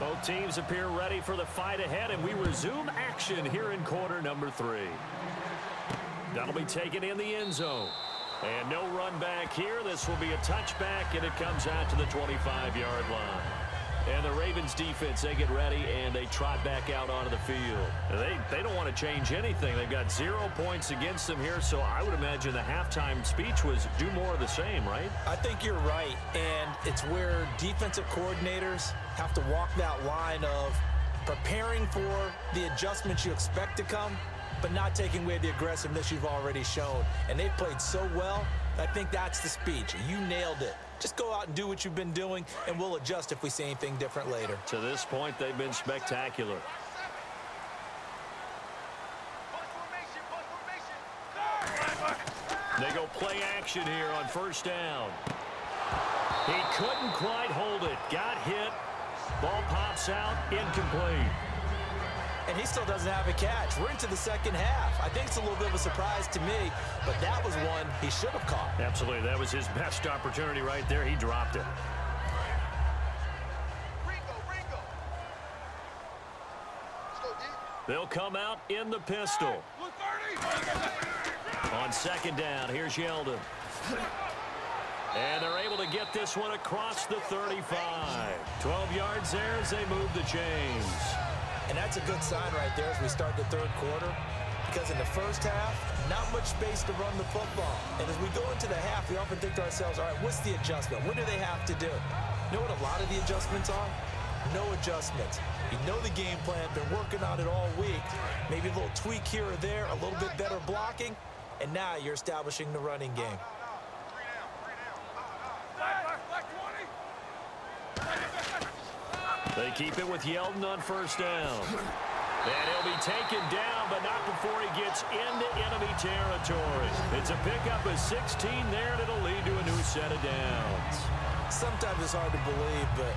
Both teams appear ready for the fight ahead, and we resume action here in quarter number 3. That'll be taken in the end zone. And no run back here. This will be a touchback, and it comes out to the 25-yard line. And the Ravens defense, they get ready, and they trot back out onto the field. They don't want to change anything. They've got 0 points against them here, so I would imagine the halftime speech was do more of the same, right? I think you're right, and it's where defensive coordinators have to walk that line of preparing for the adjustments you expect to come, but not taking away the aggressiveness you've already shown. And they've played so well, I think that's the speech. You nailed it. Just go out and do what you've been doing, and we'll adjust if we see anything different later. To this point, they've been spectacular. They go play action here on first down. He couldn't quite hold it. Got hit. Ball pops out. Incomplete. And he still doesn't have a catch. We're into the second half. I think it's a little bit of a surprise to me, but that was one he should have caught. Absolutely. That was his best opportunity right there. He dropped it. They'll come out in the pistol. On second down, here's Yeldon. And they're able to get this one across the 35. 12 yards there as they move the chains. And that's a good sign right there as we start the third quarter, because in the first half, not much space to run the football. And as we go into the half, we often think to ourselves, all right, what's the adjustment? What do they have to do? You know what a lot of the adjustments are? No adjustments. You know the game plan, been working on it all week. Maybe a little tweak here or there, a little bit better blocking, and now you're establishing the running game. They keep it with Yeldon on first down. And he'll be taken down, but not before he gets into enemy territory. It's a pickup of 16 there, and it'll lead to a new set of downs. Sometimes it's hard to believe, but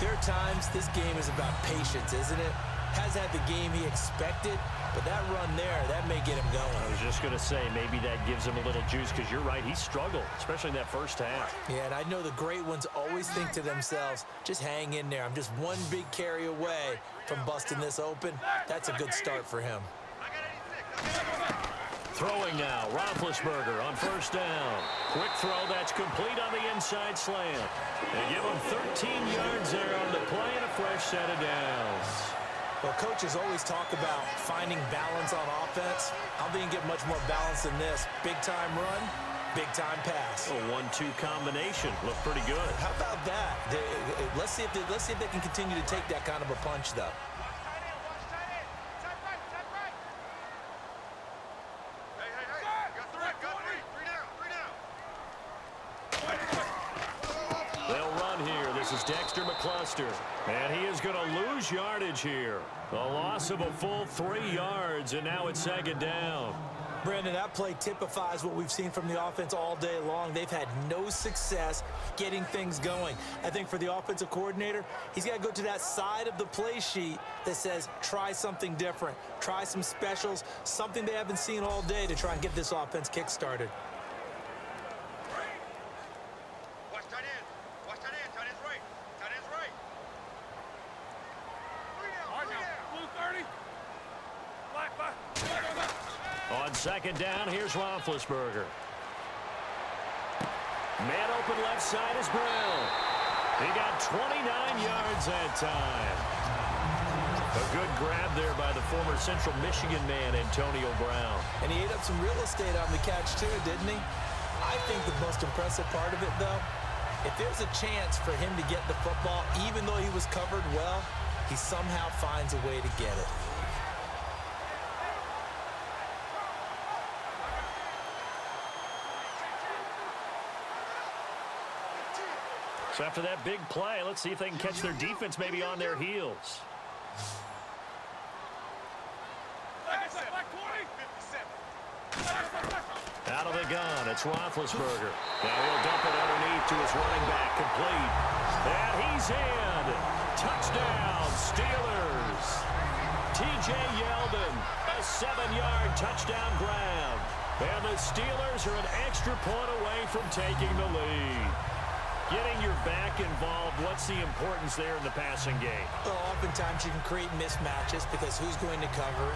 there are times this game is about patience, isn't it? Hasn't had the game he expected, but that run there, that may get him going. I was just going to say, maybe that gives him a little juice, because you're right, he struggled, especially in that first half. Yeah, and I know the great ones always think to themselves, just hang in there. I'm just one big carry away from busting this open. That's a good start for him. Throwing now, Roethlisberger on first down. Quick throw, that's complete on the inside slant. They give him 13 yards there on the play and a fresh set of downs. Well, coaches always talk about finding balance on offense. I don't think you can get much more balance than this. Big-time run, big-time pass. A 1-2 combination. Looked pretty good. How about that? Let's see if they can continue to take that kind of a punch, though. Dexter McCluster, and he is going to lose yardage here. A loss of a full 3 yards, and now it's second down. Brandon, that play typifies what we've seen from the offense all day long. They've had no success getting things going. I think for the offensive coordinator, he's got to go to that side of the play sheet that says try something different, try some specials, something they haven't seen all day to try and get this offense kick-started. On second down, here's Roethlisberger. Man open left side is Brown. He got 29 yards that time. A good grab there by the former Central Michigan man, Antonio Brown. And he ate up some real estate on the catch, too, didn't he? I think the most impressive part of it, though, if there's a chance for him to get the football, even though he was covered well, he somehow finds a way to get it. So after that big play, let's see if they can catch their defense maybe on their heels. Out of the gun, it's Roethlisberger. Now he'll dump it underneath to his running back, complete. And he's in. Touchdown, Steelers. T.J. Yeldon, a 7-yard touchdown grab. And the Steelers are an extra point away from taking the lead. Getting your back involved, what's the importance there in the passing game? Well, oftentimes you can create mismatches because who's going to cover,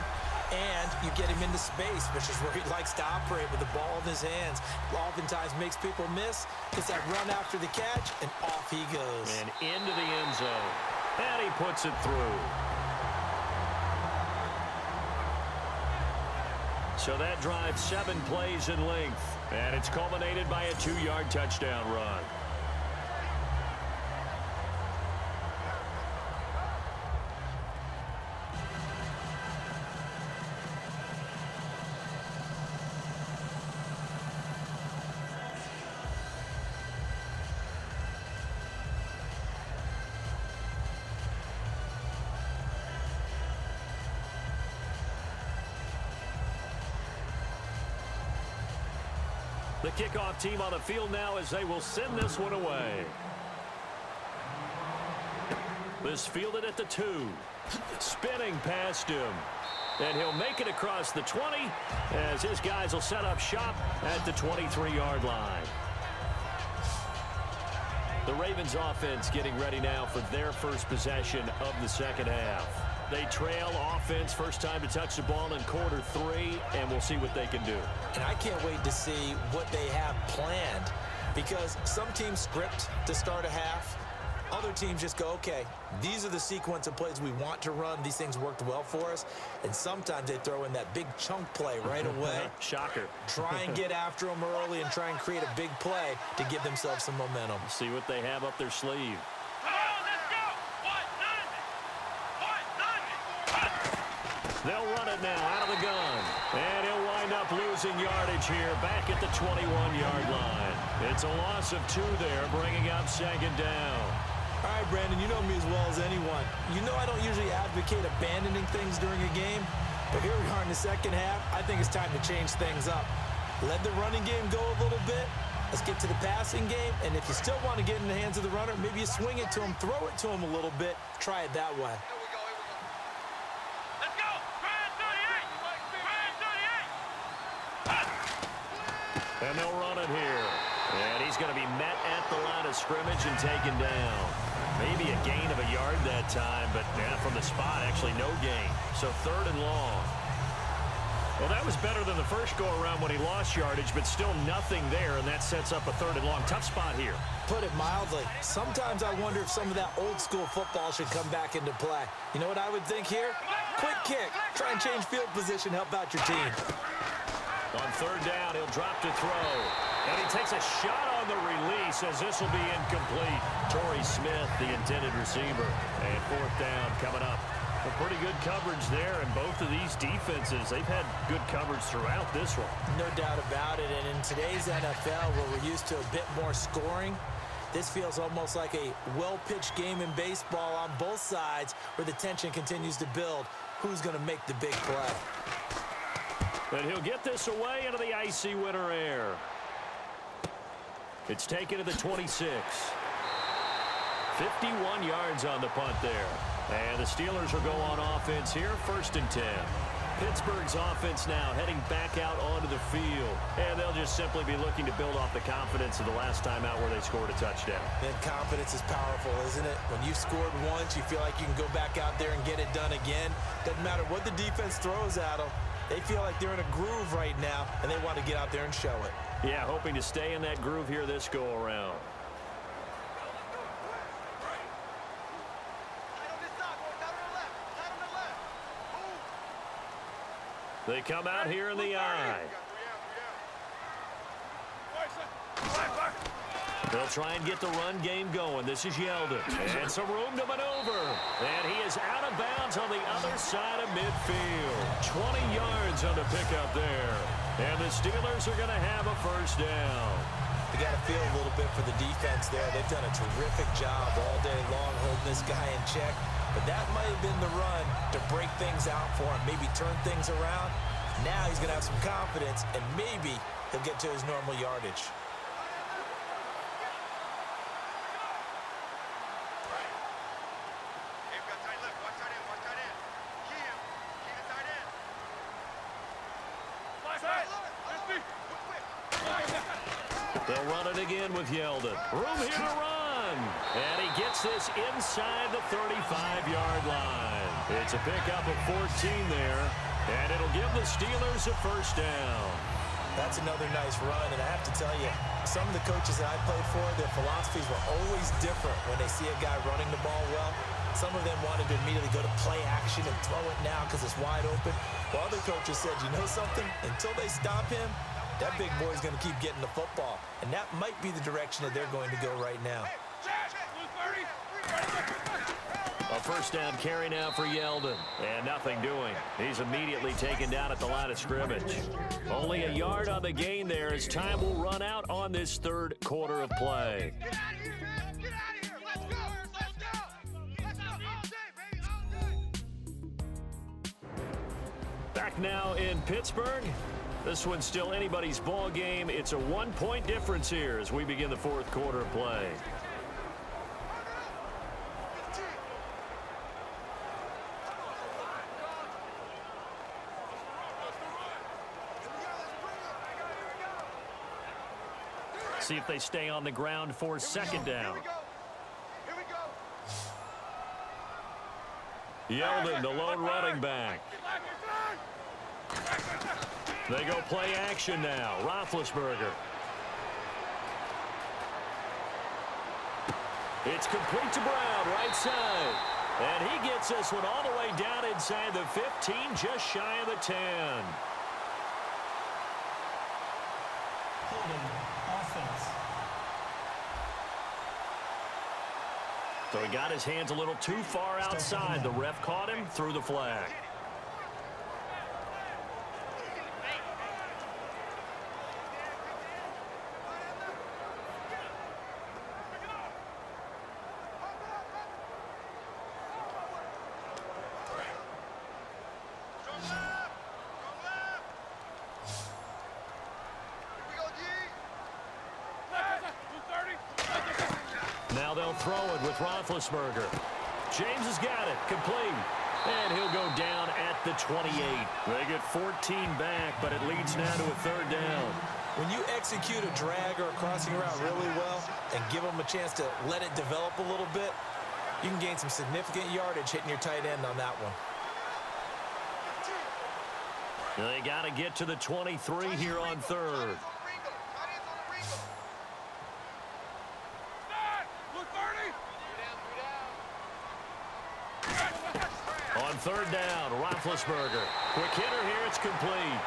and you get him into space, which is where he likes to operate with the ball in his hands. Oftentimes makes people miss, gets that run after the catch, and off he goes. And into the end zone. And he puts it through. So that drives 7 plays in length. And it's culminated by a 2-yard touchdown run. The kickoff team on the field now as they will send this one away. This fielded at the 2. Spinning past him. And he'll make it across the 20 as his guys will set up shop at the 23-yard line. The Ravens offense getting ready now for their first possession of the second half. They trail offense, first time to touch the ball in quarter 3, and we'll see what they can do. And I can't wait to see what they have planned, because some teams script to start a half. Other teams just go, okay, these are the sequence of plays we want to run. These things worked well for us. And sometimes they throw in that big chunk play right away. Shocker. Try and get after them early and try and create a big play to give themselves some momentum. See what they have up their sleeve. They'll run it now out of the gun. And he'll wind up losing yardage here back at the 21-yard line. It's a loss of 2 there, bringing up second down. All right, Brandon, you know me as well as anyone. You know I don't usually advocate abandoning things during a game, but here we are in the second half. I think it's time to change things up. Let the running game go a little bit. Let's get to the passing game, and if you still want to get in the hands of the runner, maybe you swing it to him, throw it to him a little bit, try it that way. And they'll run it here. And he's going to be met at the line of scrimmage and taken down. Maybe a gain of a yard that time, but from the spot, actually no gain. So 3rd and long. Well, that was better than the first go-around when he lost yardage, but still nothing there, and that sets up a 3rd and long. Tough spot here. Put it mildly. Sometimes I wonder if some of that old-school football should come back into play. You know what I would think here? Quick kick. Try and change field position, help out your team. On 3rd down, he'll drop to throw. And he takes a shot on the release as this will be incomplete. Torrey Smith, the intended receiver. And 4th down coming up. A pretty good coverage there, and both of these defenses, they've had good coverage throughout this one. No doubt about it, and in today's NFL, where we're used to a bit more scoring, this feels almost like a well-pitched game in baseball on both sides where the tension continues to build. Who's going to make the big play? And he'll get this away into the icy winter air. It's taken to the 26. 51 yards on the punt there. And the Steelers will go on offense here, 1st and 10. Pittsburgh's offense now heading back out onto the field. And they'll just simply be looking to build off the confidence of the last time out where they scored a touchdown. And confidence is powerful, isn't it? When you've scored once, you feel like you can go back out there and get it done again. Doesn't matter what the defense throws at them. They feel like they're in a groove right now, and they want to get out there and show it. Yeah, hoping to stay in that groove here this go-around. They come out here in the eye. They'll try and get the run game going. This is Yeldon. And some room to maneuver. And he is out of bounds on the other side of midfield. 20 yards on the pickup there. And the Steelers are going to have a 1st down. You got to feel a little bit for the defense there. They've done a terrific job all day long holding this guy in check. But that might have been the run to break things out for him, maybe turn things around. Now he's going to have some confidence, and maybe he'll get to his normal yardage. They'll run it again with Yeldon. Room here to run. run. And he gets this inside the 35-yard line. It's a pickup of 14 there. And it'll give the Steelers a first down. That's another nice run, and I have to tell you, some of the coaches that I played for, their philosophies were always different when they see a guy running the ball well. Some of them wanted to immediately go to play action and throw it now because it's wide open. While other coaches said, you know something? Until they stop him, that big boy's going to keep getting the football. And that might be the direction that they're going to go right now. A first down carry now for Yeldon. And nothing doing. He's immediately taken down at the line of scrimmage. Only a yard on the gain there as time will run out on this third quarter of play. Get out of here, man! Get out of here! Let's go! Let's go! Let's go all day, baby! All day! Back now in Pittsburgh. This one's still anybody's ball game. It's a 1-point difference here as we begin the fourth quarter of play. See if they stay on the ground for second down. Here we go. Yeldon, the lone running back. They go play action now. Roethlisberger. It's complete to Brown, right side. And he gets this one all the way down inside the 15, just shy of the 10. So he got his hands a little too far outside. The ref caught him, threw the flag. Now they'll throw it with Roethlisberger. James has got it, complete. And he'll go down at the 28. They get 14 back, but it leads now to a third down. When you execute a drag or a crossing route really well and give them a chance to let it develop a little bit, you can gain some significant yardage hitting your tight end on that one. They got to get to the 23 here on third. On third down, Roethlisberger. Quick hitter here, it's complete.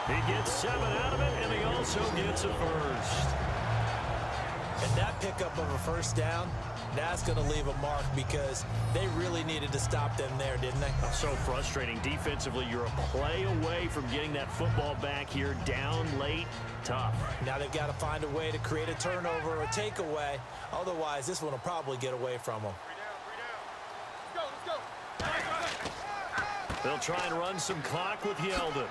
He gets 7 out of it, and he also gets a first. And that pickup of a first down, that's going to leave a mark because they really needed to stop them there, didn't they? So frustrating. Defensively, you're a play away from getting that football back here down late. Tough. Now they've got to find a way to create a turnover or a takeaway. Otherwise, this one will probably get away from them. They'll try and run some clock with Yeldon.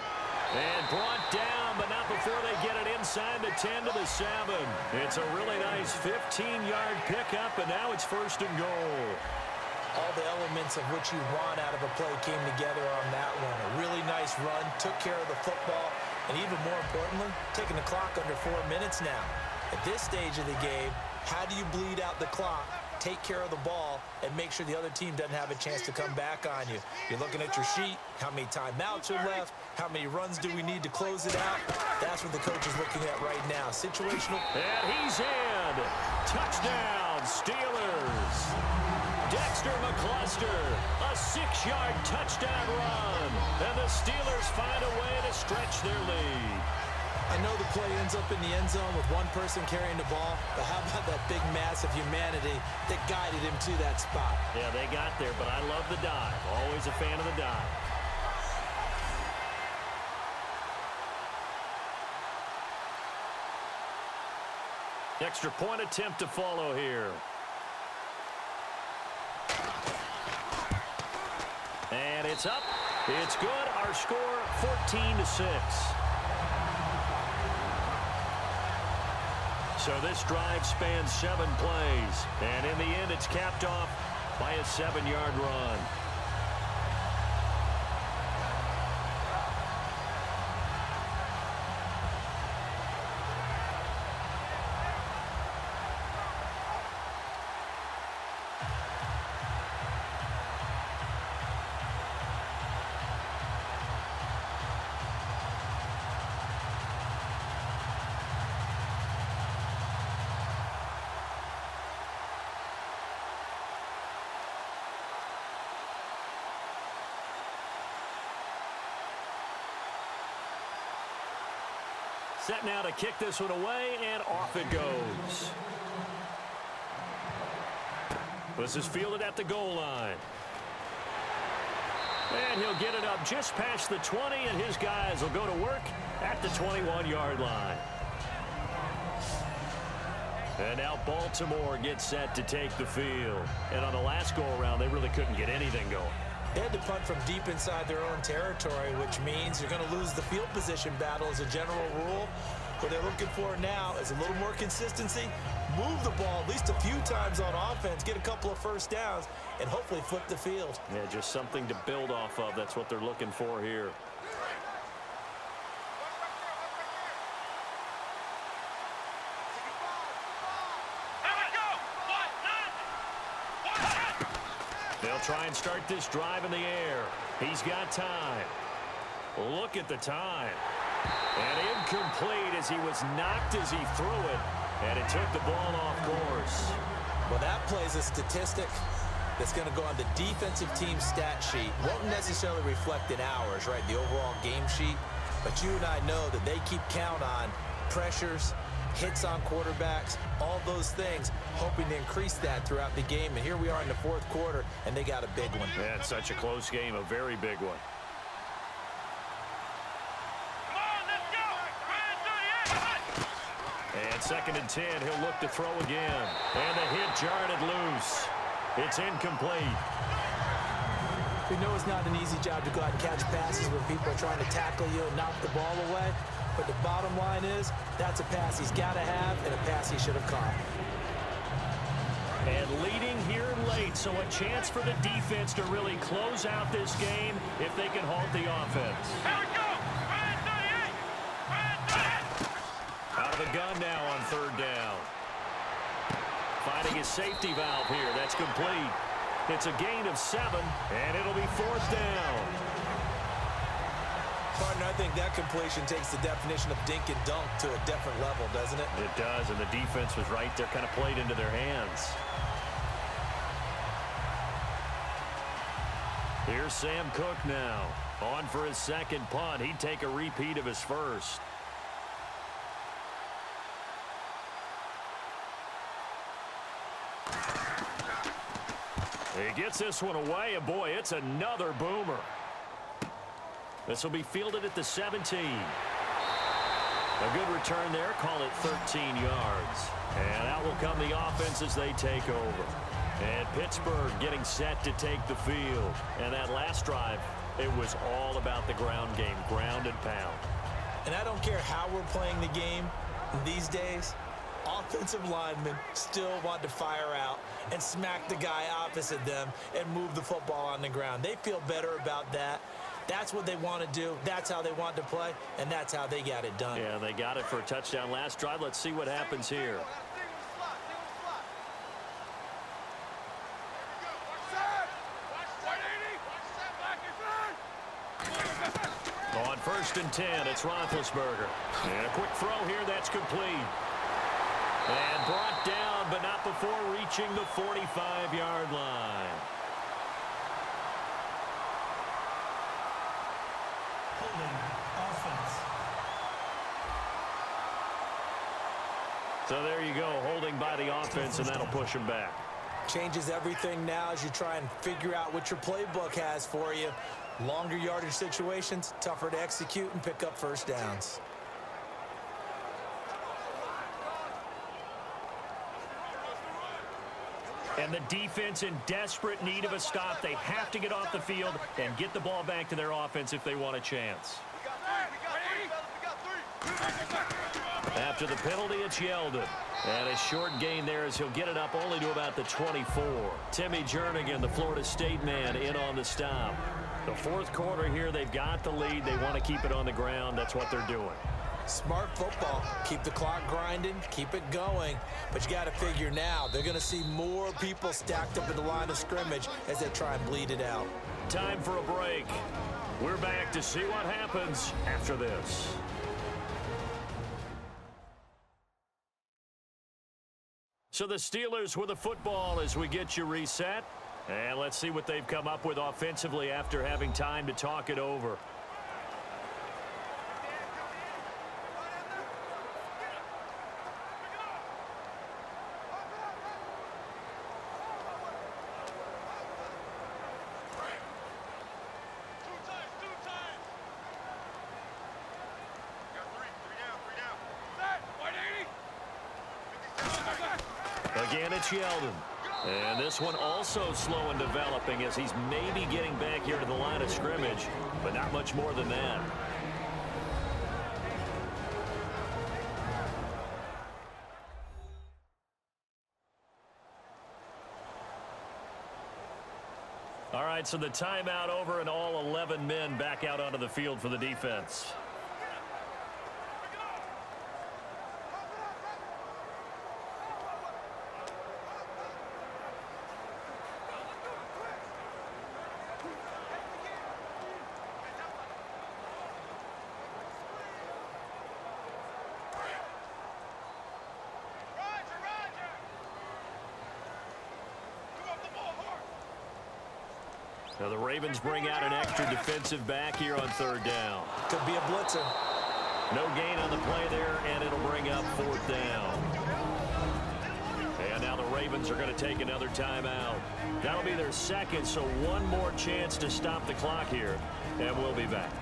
And brought down, but not before they get it inside the 10 to the 7. It's a really nice 15-yard pickup, and now it's first and goal. All the elements of what you want out of a play came together on that one. A really nice run, took care of the football, and even more importantly, taking the clock under 4 minutes now. At this stage of the game, how do you bleed out the clock, take care of the ball, and make sure the other team doesn't have a chance to come back on you? You're looking at your sheet, how many timeouts are left, how many runs do we need to close it out? That's what the coach is looking at right now. Situational. And he's in. Touchdown, Steelers. Dexter McCluster, a 6-yard touchdown run. And the Steelers find a way to stretch their lead. I know the play ends up in the end zone with one person carrying the ball, but how about that big mass of humanity that guided him to that spot? Yeah, they got there, but I love the dive. Always a fan of the dive. Extra point attempt to follow here. And it's up. It's good. Our score, 14-6. So this drive spans 7 plays. And in the end, it's capped off by a 7-yard run. Set now to kick this one away, and off it goes. This is fielded at the goal line. And he'll get it up just past the 20, and his guys will go to work at the 21-yard line. And now Baltimore gets set to take the field. And on the last go-around, they really couldn't get anything going. They had to punt from deep inside their own territory, which means you're going to lose the field position battle as a general rule. What they're looking for now is a little more consistency, move the ball at least a few times on offense, get a couple of first downs, and hopefully flip the field. Yeah, just something to build off of. That's what they're looking for here. They'll try and start this drive in the air. He's got time. Look at the time. And incomplete as he was knocked as he threw it. And it took the ball off course. Well, that plays a statistic that's going to go on the defensive team stat sheet. Won't necessarily reflect in ours, right, the overall game sheet. But you and I know that they keep count on pressures, hits on quarterbacks, all those things, hoping to increase that throughout the game. And here we are in the fourth quarter, and they got a big one. Yeah, it's such a close game, a very big one. And 2nd and 10, he'll look to throw again. And the hit jarred it loose. It's incomplete. We know it's not an easy job to go out and catch passes when people are trying to tackle you and knock the ball away. But the bottom line is, that's a pass he's got to have and a pass he should have caught. And leading here late, so a chance for the defense to really close out this game if they can halt the offense. Here we go! Out of the gun now on 3rd down. Finding his safety valve here. That's complete. It's a gain of 7, and it'll be 4th down. Partner, I think that completion takes the definition of dink and dunk to a different level, doesn't it? It does, and the defense was right there, kind of played into their hands. Here's Sam Cook now. On for his 2nd punt. He'd take a repeat of his first. He gets this one away, and boy, it's another boomer. This will be fielded at the 17. A good return there, call it 13 yards. And out will come the offense as they take over. And Pittsburgh getting set to take the field. And that last drive, it was all about the ground game, ground and pound. And I don't care how we're playing the game these days, offensive linemen still want to fire out and smack the guy opposite them and move the football on the ground. They feel better about that. That's what they want to do. That's how they want to play, and that's how they got it done. Yeah, they got it for a touchdown last drive. Let's see what happens here. On 1st and 10, it's Roethlisberger. And a quick throw here, that's complete. And brought down, but not before reaching the 45-yard line. So there you go, holding by the offense, and that'll push him back. Changes everything now as you try and figure out what your playbook has for you. Longer yardage situations, tougher to execute and pick up first downs. And the defense in desperate need of a stop. They have to get off the field and get the ball back to their offense if they want a chance. After the penalty, it's Yeldon. And a short gain there as he'll get it up only to about the 24. Timmy Jernigan, the Florida State man, in on the stop. The fourth quarter here, they've got the lead. They want to keep it on the ground. That's what they're doing. Smart football. Keep the clock grinding. Keep it going. But you got to figure now, they're going to see more people stacked up in the line of scrimmage as they try and bleed it out. Time for a break. We're back to see what happens after this. So the Steelers with the football as we get you reset. And let's see what they've come up with offensively after having time to talk it over. Again, it's Yeldon. And this one also slow in developing as he's maybe getting back here to the line of scrimmage, but not much more than that. All right, so the timeout over and all 11 men back out onto the field for the defense. Now the Ravens bring out an extra defensive back here on third down. Could be a blitzer. No gain on the play there, and it'll bring up fourth down. And now the Ravens are going to take another timeout. That'll be their second, so one more chance to stop the clock here, and we'll be back.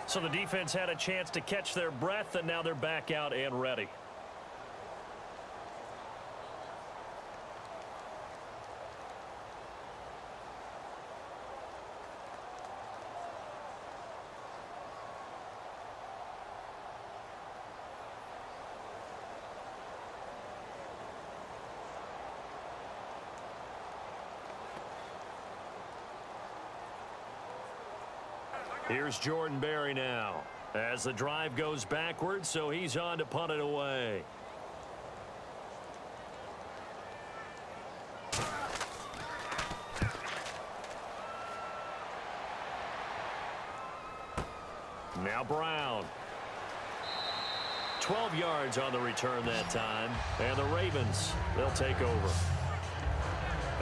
So the defense had a chance to catch their breath, and now they're back out and ready. Here's Jordan Berry now as the drive goes backwards, so he's on to punt it away. Now Brown. 12 yards on the return that time, and the Ravens, they'll take over.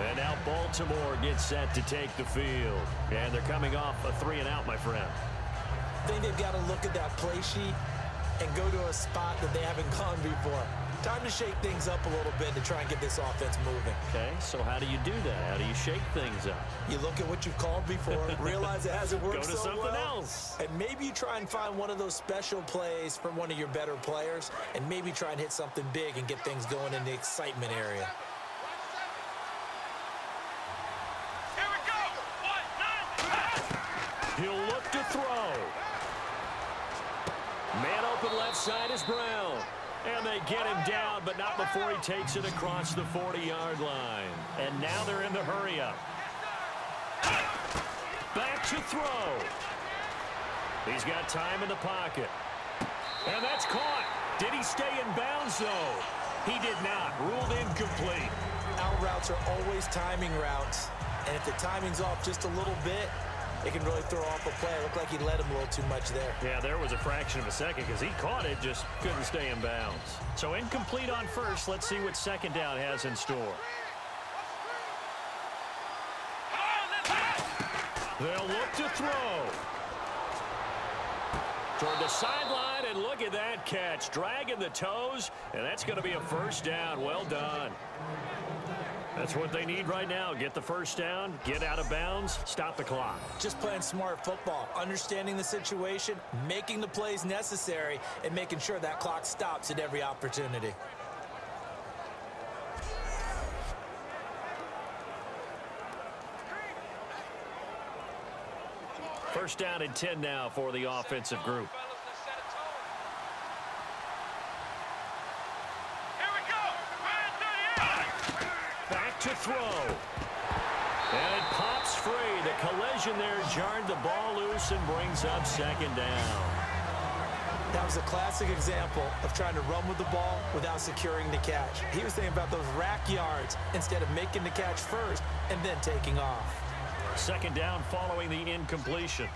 And now Baltimore gets set to take the field. And they're coming off a 3-and-out, my friend. I think they've got to look at that play sheet and go to a spot that they haven't gone before. Time to shake things up a little bit to try and get this offense moving. Okay, so how do you do that? How do you shake things up? You look at what you've called before, realize it hasn't worked Go to so something well, else. and maybe you try and find one of those special plays from one of your better players, and maybe try and hit something big and get things going in the excitement area. He'll look to throw. Man open left side is Brown. And they get him down, but not before he takes it across the 40-yard line. And now they're in the hurry-up. Back to throw. He's got time in the pocket. And that's caught. Did he stay in bounds, though? He did not. Ruled incomplete. Out routes are always timing routes. And if the timing's off just a little bit, it can really throw off a play. It looked like he led him a little too much there. Yeah, there was a fraction of a second because he caught it, just couldn't stay in bounds. So incomplete on first. Let's see what second down has in store. They'll look to throw. Toward the sideline, and look at that catch. Dragging the toes, and that's going to be a first down. Well done. That's what they need right now. Get the first down, get out of bounds, stop the clock. Just playing smart football, understanding the situation, making the plays necessary, and making sure that clock stops at every opportunity. First down and 10 now for the offensive group. To throw. And it pops free. The collision there jarred the ball loose and brings up second down. That was a classic example of trying to run with the ball without securing the catch. He was thinking about those rack yards instead of making the catch first and then taking off. Second down following the incompletion.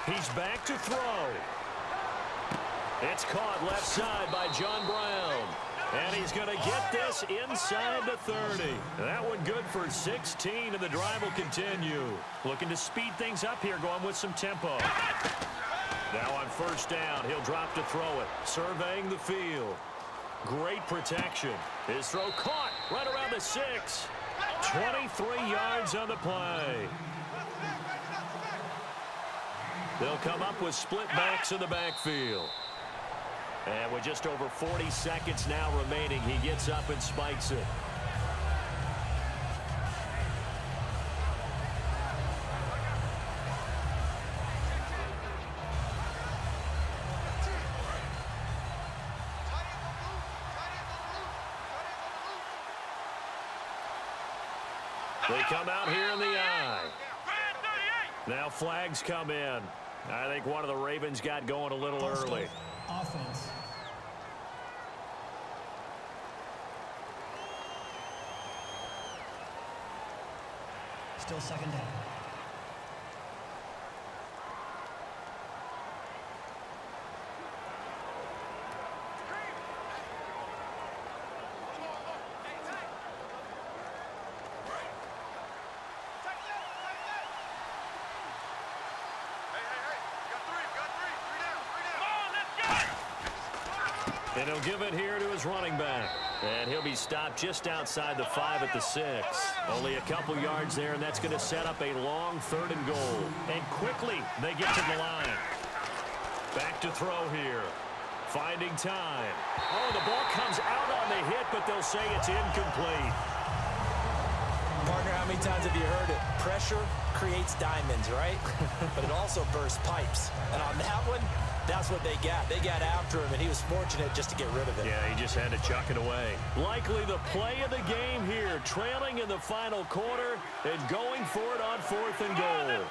He's back to throw. It's caught left side by John Brown. And he's going to get this inside the 30. That one good for 16, and the drive will continue. Looking to speed things up here, going with some tempo. Now on first down, he'll drop to throw it. Surveying the field. Great protection. His throw caught right around the 6. 23 yards on the play. They'll come up with split backs in the backfield. And with just over 40 seconds now remaining, he gets up and spikes it. They come out here in the eye. Now flags come in. I think one of the Ravens got going a little early. Offense. Still second down. And he'll give it here to his running back. And he'll be stopped just outside the 5 at the 6. Only a couple yards there, and that's going to set up a long 3rd and goal. And quickly, they get to the line. Back to throw here. Finding time. Oh, the ball comes out on the hit, but they'll say it's incomplete. Partner, how many times have you heard it? Pressure creates diamonds, right? But it also bursts pipes. And on that one, that's what they got. They got after him, and he was fortunate just to get rid of it. Yeah, he just had to chuck it away. Likely the play of the game here, trailing in the final quarter and going for it on 4th and goal.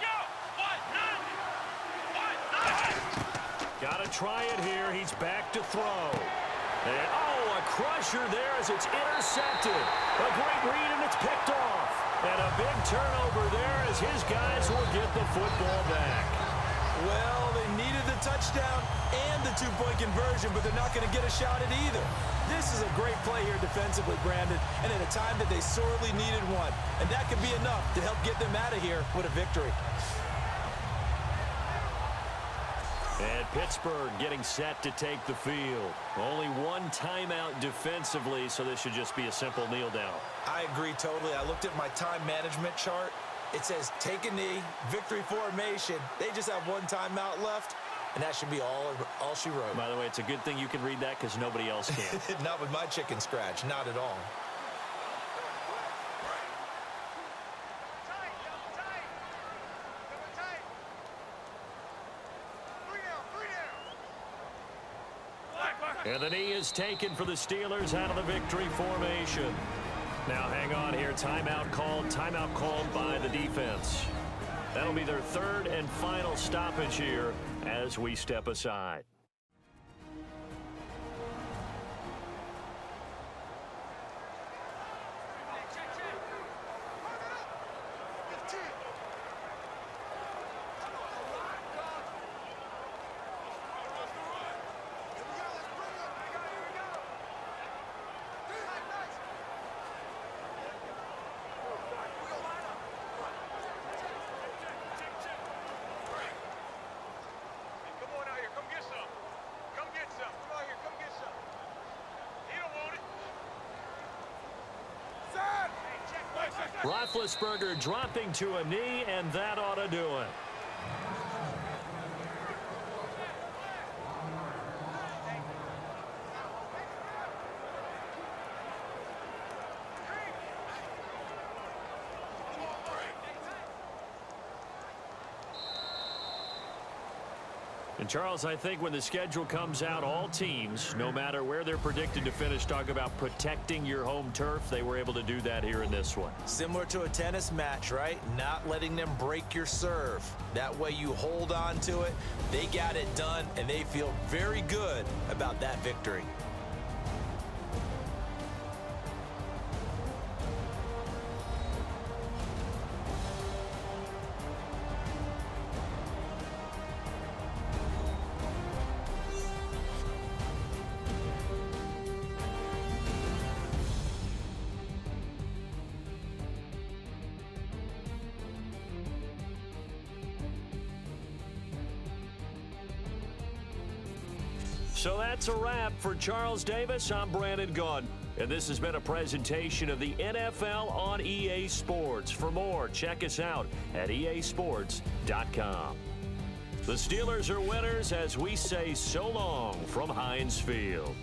Got to try it here. He's back to throw. And, oh, a crusher there as it's intercepted. A great read, and it's picked off. And a big turnover there as his guys will get the football back. Well, they needed the touchdown and the 2-point conversion, but they're not going to get a shot at either. This is a great play here defensively, Brandon, and at a time that they sorely needed one. And that could be enough to help get them out of here with a victory. And Pittsburgh getting set to take the field. Only one timeout defensively, so this should just be a simple kneel down. I agree totally. I looked at my time management chart. It says take a knee, victory formation. They just have one timeout left, and that should be all she wrote. By the way, it's a good thing you can read that because nobody else can. Not with my chicken scratch, not at all. And the knee is taken for the Steelers out of the victory formation. Now hang on here. Timeout called by the defense. That'll be their 3rd and final stoppage here as we step aside. Roethlisberger dropping to a knee, and that ought to do it. And Charles, I think when the schedule comes out, all teams, no matter where they're predicted to finish, talk about protecting your home turf. They were able to do that here in this one. Similar to a tennis match, right? Not letting them break your serve. That way you hold on to it. They got it done, and they feel very good about that victory. So that's a wrap for Charles Davis. I'm Brandon Gaudin. And this has been a presentation of the NFL on EA Sports. For more, check us out at easports.com. The Steelers are winners as we say so long from Heinz Field.